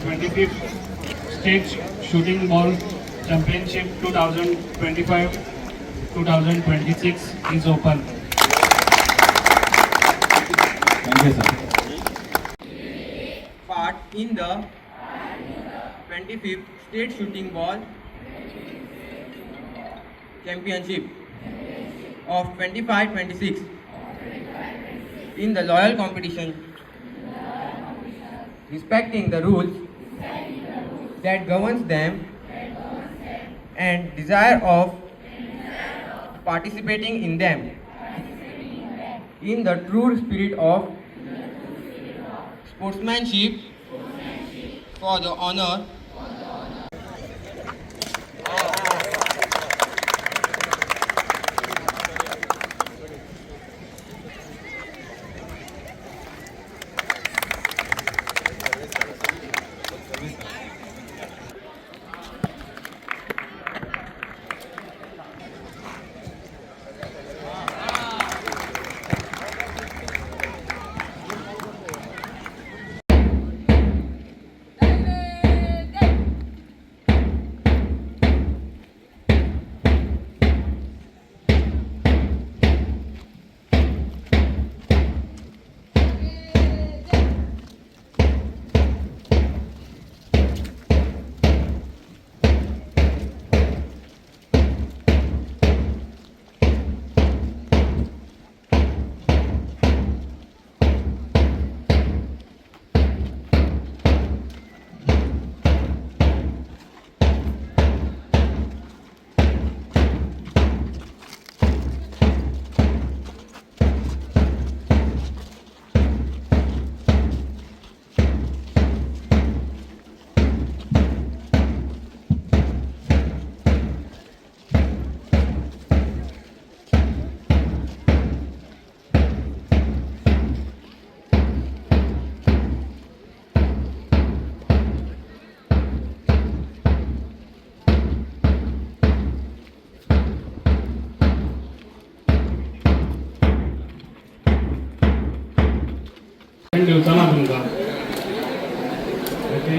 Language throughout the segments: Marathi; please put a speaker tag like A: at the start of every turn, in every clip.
A: 25th State Shooting Ball Championship 2025-2026 is open.
B: Thank you, sir.
C: Part in the 25th State Shooting Ball Championship of 25-26 in the loyal competition, respecting the rules that governs them and desire of participating in them in the true spirit of sportsmanship for the honor
A: दिवसांना तुमकां ओके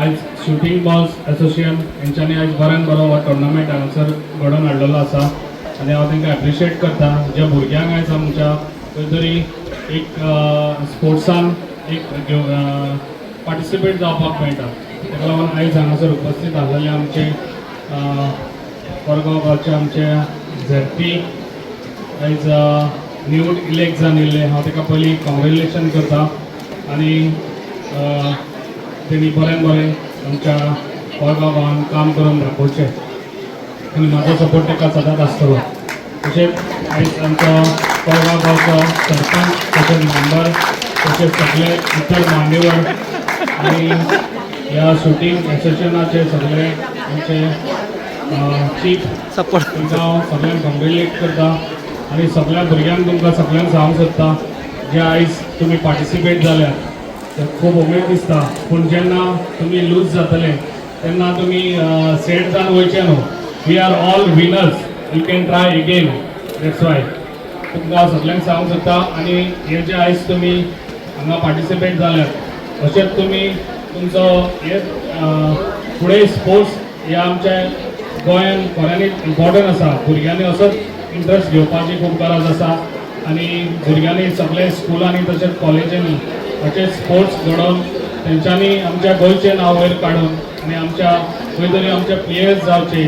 A: आज शूटिंग बॉल्स एसोसिएशन यांच्यानी आज बऱ्यान बरो हो टुर्नामेंट हांगासर घडोवन हाडलेलो आसा आनी हांव तांकां एप्रिशिएट करता ज्या भुरग्यांक आयज आमच्या खंय तरी एक स्पोर्ट्सान एक पार्टिसिपेट जावपाक मेळटा ताका लागून आयज हांगासर उपस्थित आसलेले आमचे कोरगांव गांवचे आमचे झेडपी आयज निवड इलेक्ट जावन येयल्ले हांव ताका पयलीं कॉंग्रेच्युलेशन करता आनी तेणी बरें बरें आमच्या कोरगांव गांवांत काम करून दाखोवचें आनी म्हाजो सपोर्ट ताका सदांच आसतलो तशेंच आयज आमचो कोरगांव गांवचो सरपंच तशेंच मेंबर तशेंच सगळे इतर मान्यवर आनी ह्या शूटिंग एसोसिएशनाचे सगळे आमचे चीफ
B: सपोर्ट
A: तांकां हांव सगळ्यांक कॉंग्रेच्युलेट करता आनी सगळ्या भुरग्यांक तुमकां सगळ्यांक सांगूंक सोदता जे आयज तुमी पार्टिसिपेट जाल्यात ते खूब उमेद दिसता पूण जेन्ना तुमी लूज जातले तेन्ना तुमी सेट जावन वयचे न्हू we are all winners you can try again that's why तुमकां सगळ्यांक सांगूंक सोदता आनी हे जे आयज तुमी हांगा पार्टिसिपेट जाल्यात अशेंच तुमी तुमचो हे फुडें स्पोर्ट्स हे आमच्या गोंयांत खऱ्यांनीच इम्पॉर्टंट आसा भुरग्यांनी असोच इंट्रस्ट घेवपाची खूब गरज आसा आनी भुरग्यांनी सगळे स्कुलांनी तशेंच कॉलेजींनी अशे स्पोर्ट्स घडोवन तेंच्यांनी आमच्या गोंयचें नांव वयर काडून आनी आमच्या खंय तरी आमचे प्लेयर्स जावचे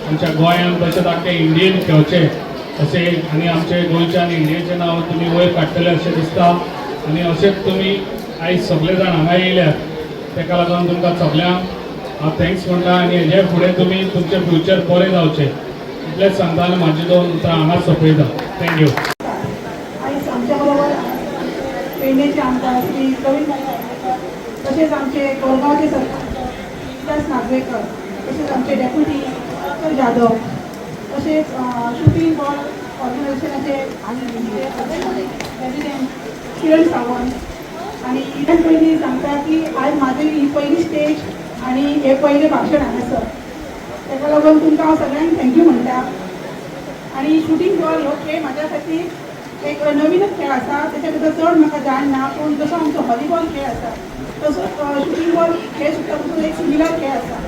A: आमच्या गोंयांत तशेंच आख्खे इंडियेन खेळचे अशें आनी आमचे गोंयचें आनी इंडियेचें नांव तुमी वयर काडटले अशें दिसता आनी अशेंच तुमी आयज सगळे जाण हांगा येयल्यात ताका लागून तुमकां सगळ्यांक हांव थँक्स म्हणटा आनी हेजे फुडें तुमी तुमचें फ्युचर बरें जावचें इतलेंच सांगता आनी म्हाजी दोन उतरां हांगाच सोंपयता थँक्यू
D: आयज आमच्या बरोबर पेडणेचे आमदार श्री प्रवीण तसेच आमचे कोरगांवचे सरपंच विलास नागवेकर तसेच आमचे डेप्युटी जाधव तसेच शूटिंग बॉल ऑर्गनायझेशनाचे प्रेसिडेंट किरण सावंत आणि इव्हन पयलीं सांगता की आज माझी ही पहिली स्टेज आणि हे पहिले भाशण हांगासर ताका लागून तुमकां हांव सगळ्यांक थँक्यू म्हणटा आणि शूटिंग बॉल हो खेळ म्हाज्या खातीर एक नवीनच खेळ असा त्याच्या भितर चड म्हाका जाणना पूण जसो आमचो व्हॉलीबॉल खेळ आसा तसो शूटिंग बॉल खेळ सुद्दां तसो एक सिमिलर खेळ आसा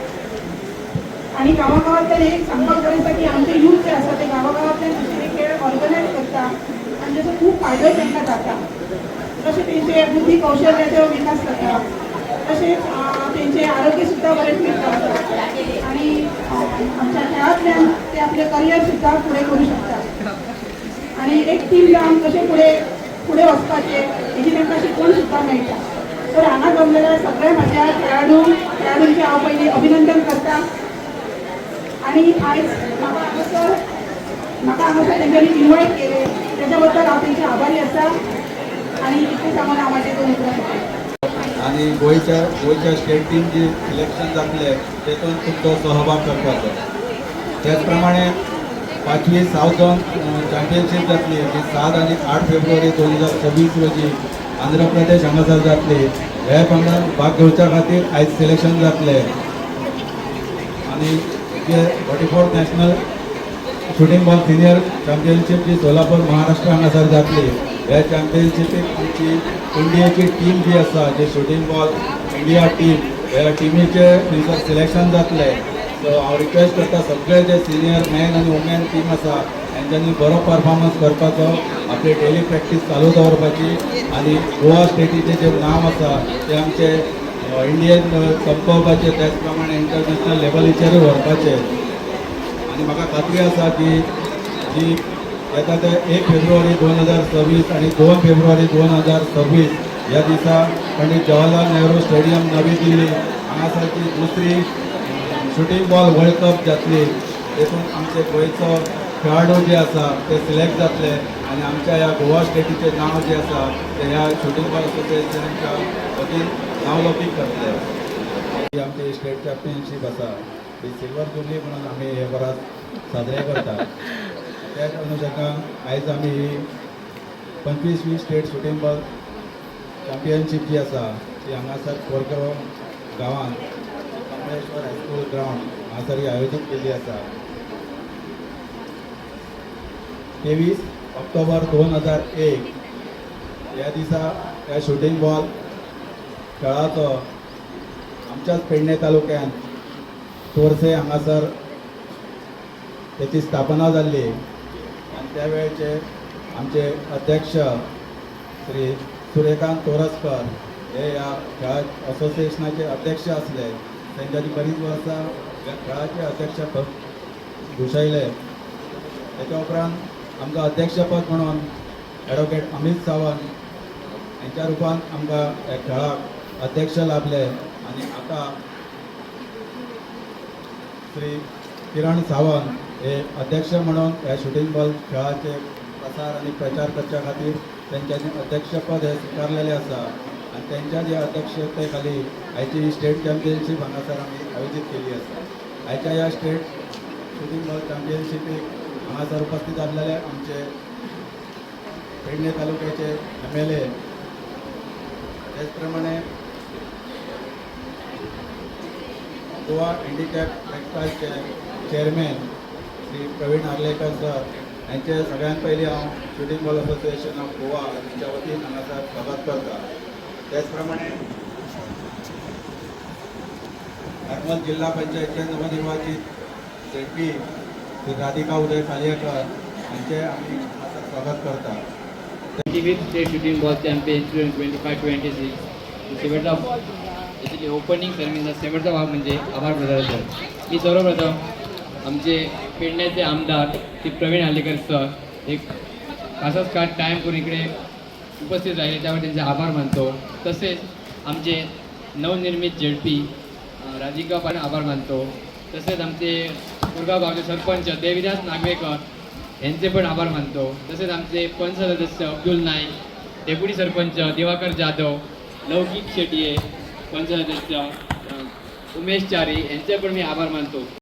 D: आणि गावागावातल्यान एक सांगपाक जाय आसा की आमचे यूथ जे आसा ते गावागावातल्यान अशे हे खेळ ऑर्गनायज करता आणि त्याचो खूप फायदो तांकां जाता तशें तेंचे बुद्धी कौशल्याचो विकास जाता तशेंच तेंचे आरोग्य सुद्दां बरें फिट रावता आणि आमच्या खेळांतल्यान ते आपले करियर सुद्दां फुडें करूं शकता आणि एक टीम जावन कशें फुडें वचपाचें हेची तांकां शिकवण सुद्दां मेळटा तर हांगा जमलेल्या सगळ्या म्हाज्या खेळाडूंचे हांव पयलीं अभिनंदन करता आणि आयज म्हाका हांगासर तेंच्यांनी इन्वायट केले त्याच्या बद्दल हांव तेंचे आभारी आसा आणि इतकें सांगून हांव म्हाजे 2 उतरां सोंपयतां
B: आणि गोंयच्या स्टेट टीम जी सिलेक्शन जातले तेतून तुमचो सहभाग करपाचो त्याच प्रमाणे 5वी साऊथ झोन चॅम्पियनशीप जातली जी 7 आणि 8 फेब्रुवारी 2026 रोजी आंध्र प्रदेश हांगासर जातली हे पंगडान भाग घेवच्या खातीर आयज सिलेक्शन जातले आणि जे 44th national shooting ball senior championship जी सोलापूर महाराष्ट्र हांगासर जातली ह्या चॅम्पियनशिपीक आमची इंडियाची टीम जी आसा जी शूटिंग बॉल इंडिया टीम ह्या टिमीचे थंयसर सिलेक्शन जातले सो हांव रिक्वेस्ट करता सगळे जे सिनियर मॅन आनी वुमेन टीम आसा हेंच्यांनी बरो परफॉर्मन्स करपाचो आपली डेली प्रॅक्टीस चालू दवरपाची आनी गोवा स्टेटीचें जें नांव आसा तें आमचे इंडियेन चंपोवपाचें त्याच प्रमाणे इंटरनॅशनल लेवलीचेरूय व्हरपाचें आनी म्हाका खात्री आसा की जी येता ते 1 फेब्रुवारी 2026 आणि 2 फेब्रुवारी 2026 ह्या दिसा पंडित जवाहरलाल नेहरू स्टेडियम नवी दिल्ली हांगासरची दुसरी शूटिंग बॉल वर्ल्ड कप जातली तेतून आमचे गोंयचो खेळाडू जे आसा ते सिलेक्ट जातले आणि आमच्या ह्या गोवा स्टेटीचें नांव जे आसा ते ह्या शूटिंग बॉल असोसिएशनाच्या वतीन नावलौकीक करतले ही आमची स्टेट चॅम्पियनशीप आसा ती सिल्वर जुबली म्हणून आमी हे वर्साक साजरे करतात त्याच अनुशंगान आयज आमी ही 25वी स्टेट शूटिंग बॉल चॅम्पियनशीप जी आसा ती हांगासर कोरगांव गांवांत कमळेश्वर हायस्कूल ग्रावंड हांगासर ही आयोजीत केल्ली आसा 23 ऑक्टोबर 2001 ह्या दिसा ह्या शूटिंग बॉल खेळाचो आमच्याच पेडणे तालुक्यान तोरसे हांगासर त्याची स्थापना जाल्ली आणि त्यावेळेचे आमचे अध्यक्ष श्री सूर्यकांत तोरसकर हे ह्या खेळा असोसिएशनाचे अध्यक्ष असले त्यांच्यानी बरीच वर्सां ह्या खेळाचे अध्यक्षपद भुशयले त्याच्या उपरांत आमकां अध्यक्षपद म्हणून ॲडव्होकेट अमित सावंत यांच्या रुपान आमकां ह्या खेळाक अध्यक्ष लाभले आणि आता श्री किरण सावंत हे अध्यक्ष म्हणून ह्या शूटिंग बॉल खेळाचे प्रसार आणि प्रचार करच्या खातीर त्यांच्यानी अध्यक्षपद हे स्वीकारलेले आसा आणि त्यांच्या जे अध्यक्षते खाली आयची स्टेट चॅम्पियनशीप हांगासर आमी आयोजीत केली आसा आयच्या ह्या स्टेट शूटिंग बॉल चॅम्पियनशिपीक हांगासर उपस्थित आसलेले आमचे पेडणे तालुक्याचे MLA त्याच प्रमाणे गोवा हँडिकॅप टेक्स्टायलचे चेअरमॅन श्री प्रवीण आर्लेकर सर यांचे सगळ्यांत पयलीं हांव shooting ball association of Goa हांच्या वतीन हांगासर स्वागत करता त्याच प्रमाणे हरमल जिल्हा पंचायतचे नवनिर्वाचित ZP श्री राधिका उदय कालियेकर यांचे आम्ही हांगासर स्वागत करता
E: 25th State Shooting Ball Championship 25-26 शेवटचा याची ओपनिंग सेरेमनीचा शेवटचा भाग म्हणजे आभार प्रदर्शन मी सर्वप्रथम आमचे पेडण्याचे आमदार श्री प्रवीण आलेकर सर एक खासाच काळ टाईम करून इकडे उपस्थित राहिले त्यावर त्यांचे आभार मानतो तसेच आमचे नवनिर्मित ZP राधिका पण आभार मानतो तसेच आमचे कोरगाव गावचे सरपंच देविदास नागवेकर यांचे पण आभार मानतो तसेच आमचे पंच सदस्य अब्दुल नाईक डेप्युटी सरपंच दिवाकर जाधव लौकिक शेटिये पंच सदस्य उमेश चारी यांचे पण मी आभार मानतो.